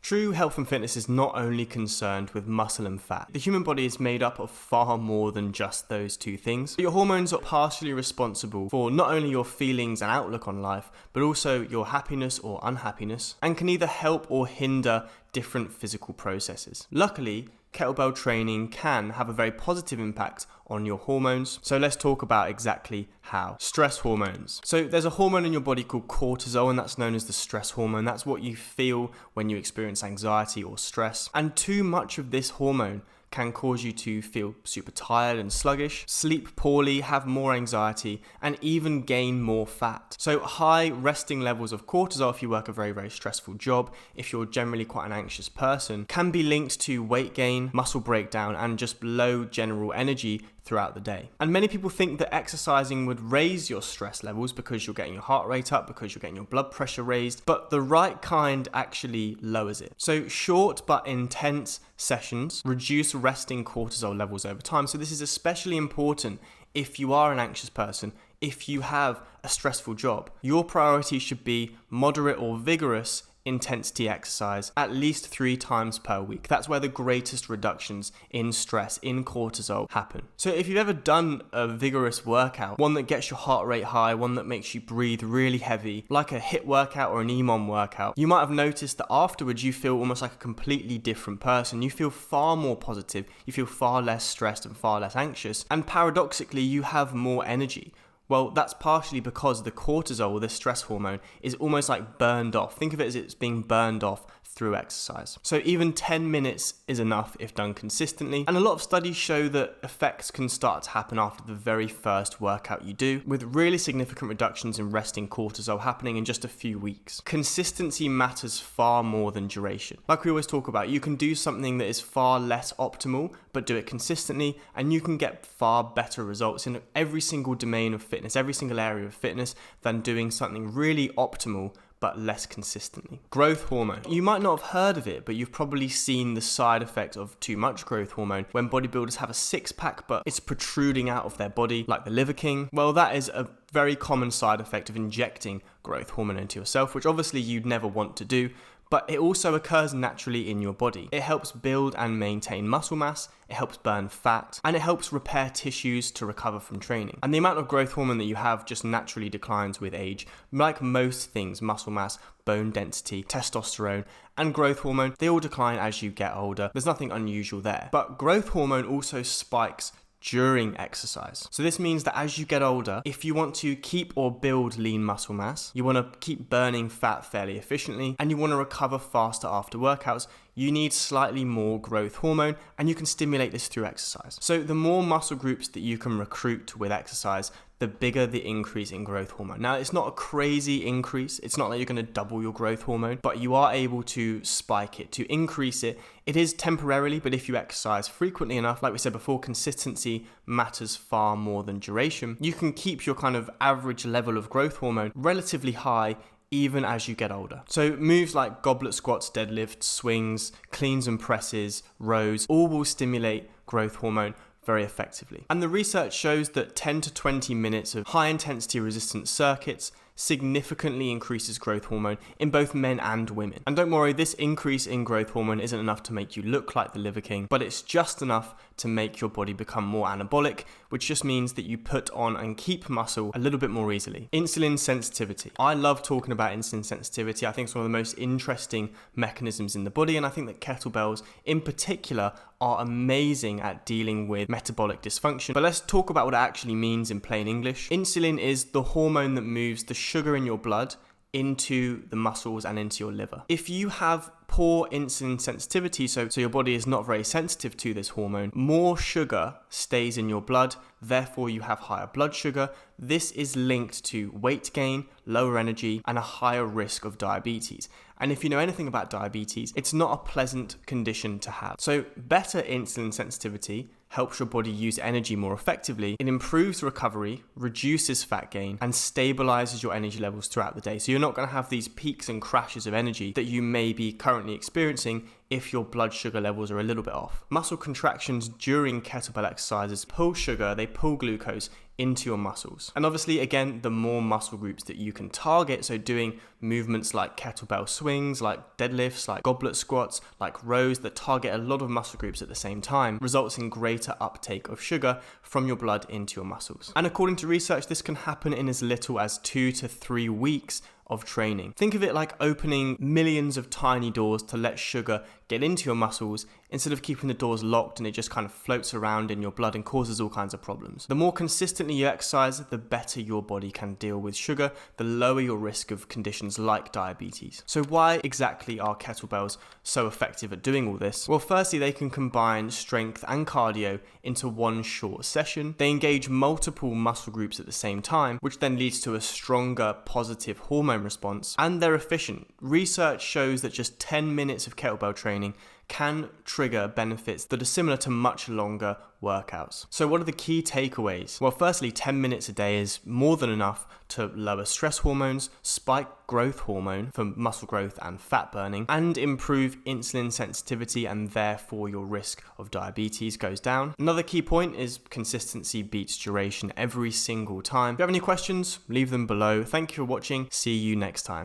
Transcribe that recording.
True health and fitness is not only concerned with muscle and fat. The human body is made up of far more than just those two things. Your hormones are partially responsible for not only your feelings and outlook on life, but also your happiness or unhappiness, and can either help or hinder different physical processes. Luckily, kettlebell training can have a very positive impact on your hormones. So let's talk about exactly how. Stress hormones. So there's a hormone in your body called cortisol, and that's known as the stress hormone. That's what you feel when you experience anxiety or stress. And too much of this hormone can cause you to feel super tired and sluggish, sleep poorly, have more anxiety, and even gain more fat. So high resting levels of cortisol, if you work a very, very stressful job, if you're generally quite an anxious person, can be linked to weight gain, muscle breakdown, and just low general energy throughout the day. And many people think that exercising would raise your stress levels because you're getting your heart rate up, because you're getting your blood pressure raised, but the right kind actually lowers it. So short but intense sessions reduce resting cortisol levels over time. So this is especially important if you are an anxious person, if you have a stressful job. Your priority should be moderate or vigorous intensity exercise at least 3 times per week. That's where the greatest reductions in stress, in cortisol happen. So if you've ever done a vigorous workout, one that gets your heart rate high, one that makes you breathe really heavy, like a HIIT workout or an EMOM workout, you might have noticed that afterwards you feel almost like a completely different person. You feel far more positive, you feel far less stressed and far less anxious, and paradoxically you have more energy. Well, that's partially because the cortisol, the stress hormone, is almost like burned off. Think of it as it's being burned off through exercise. So even 10 minutes is enough if done consistently. And a lot of studies show that effects can start to happen after the very first workout you do, with really significant reductions in resting cortisol happening in just a few weeks. Consistency matters far more than duration. Like we always talk about, you can do something that is far less optimal, but do it consistently, and you can get far better results in every single domain of fitness, every single area of fitness, than doing something really optimal but less consistently. Growth hormone. You might not have heard of it, but you've probably seen the side effect of too much growth hormone when bodybuilders have a six-pack but it's protruding out of their body, like the Liver King. Well, that is a very common side effect of injecting growth hormone into yourself, which obviously you'd never want to do, but it also occurs naturally in your body. It helps build and maintain muscle mass, it helps burn fat, and it helps repair tissues to recover from training. And the amount of growth hormone that you have just naturally declines with age. Like most things, muscle mass, bone density, testosterone, and growth hormone, they all decline as you get older. There's nothing unusual there. But growth hormone also spikes during exercise. So this means that as you get older, if you want to keep or build lean muscle mass, you want to keep burning fat fairly efficiently, and you want to recover faster after workouts, you need slightly more growth hormone, and you can stimulate this through exercise. So the more muscle groups that you can recruit with exercise, the bigger the increase in growth hormone. Now, it's not a crazy increase. It's not like you're going to double your growth hormone, but you are able to spike it, to increase it. It is temporarily, but if you exercise frequently enough, like we said before, consistency matters far more than duration. You can keep your kind of average level of growth hormone relatively high even as you get older. So moves like goblet squats, deadlifts, swings, cleans and presses, rows, all will stimulate growth hormone very effectively. And the research shows that 10 to 20 minutes of high intensity resistance circuits significantly increases growth hormone in both men and women. And don't worry, this increase in growth hormone isn't enough to make you look like the Liver King, but it's just enough to make your body become more anabolic, which just means that you put on and keep muscle a little bit more easily. Insulin sensitivity. I love talking about insulin sensitivity. I think it's one of the most interesting mechanisms in the body, and I think that kettlebells in particular are amazing at dealing with metabolic dysfunction. But let's talk about what it actually means in plain English. Insulin is the hormone that moves the sugar in your blood into the muscles and into your liver. If you have poor insulin sensitivity, so your body is not very sensitive to this hormone, more sugar stays in your blood, therefore you have higher blood sugar. This is linked to weight gain, lower energy, and a higher risk of diabetes. And if you know anything about diabetes, it's not a pleasant condition to have. So better insulin sensitivity helps your body use energy more effectively. It improves recovery, reduces fat gain, and stabilizes your energy levels throughout the day. So you're not going to have these peaks and crashes of energy that you may be currently experiencing if your blood sugar levels are a little bit off. Muscle contractions during kettlebell exercises pull sugar, they pull glucose into your muscles. And obviously, again, the more muscle groups that you can target, so doing movements like kettlebell swings, like deadlifts, like goblet squats, like rows that target a lot of muscle groups at the same time, results in greater uptake of sugar from your blood into your muscles. And according to research, this can happen in as little as 2 to 3 weeks of training. Think of it like opening millions of tiny doors to let sugar get into your muscles instead of keeping the doors locked and it just kind of floats around in your blood and causes all kinds of problems. The more consistently you exercise, the better your body can deal with sugar, the lower your risk of conditions like diabetes. So why exactly are kettlebells so effective at doing all this? Well, firstly, they can combine strength and cardio into one short session. They engage multiple muscle groups at the same time, which then leads to a stronger positive hormone response, and they're efficient. Research shows that just 10 minutes of kettlebell training can trigger benefits that are similar to much longer workouts. So what are the key takeaways? Well, firstly, 10 minutes a day is more than enough to lower stress hormones, spike growth hormone for muscle growth and fat burning, and improve insulin sensitivity, and therefore your risk of diabetes goes down. Another key point is consistency beats duration every single time. If you have any questions, leave them below. Thank you for watching. See you next time.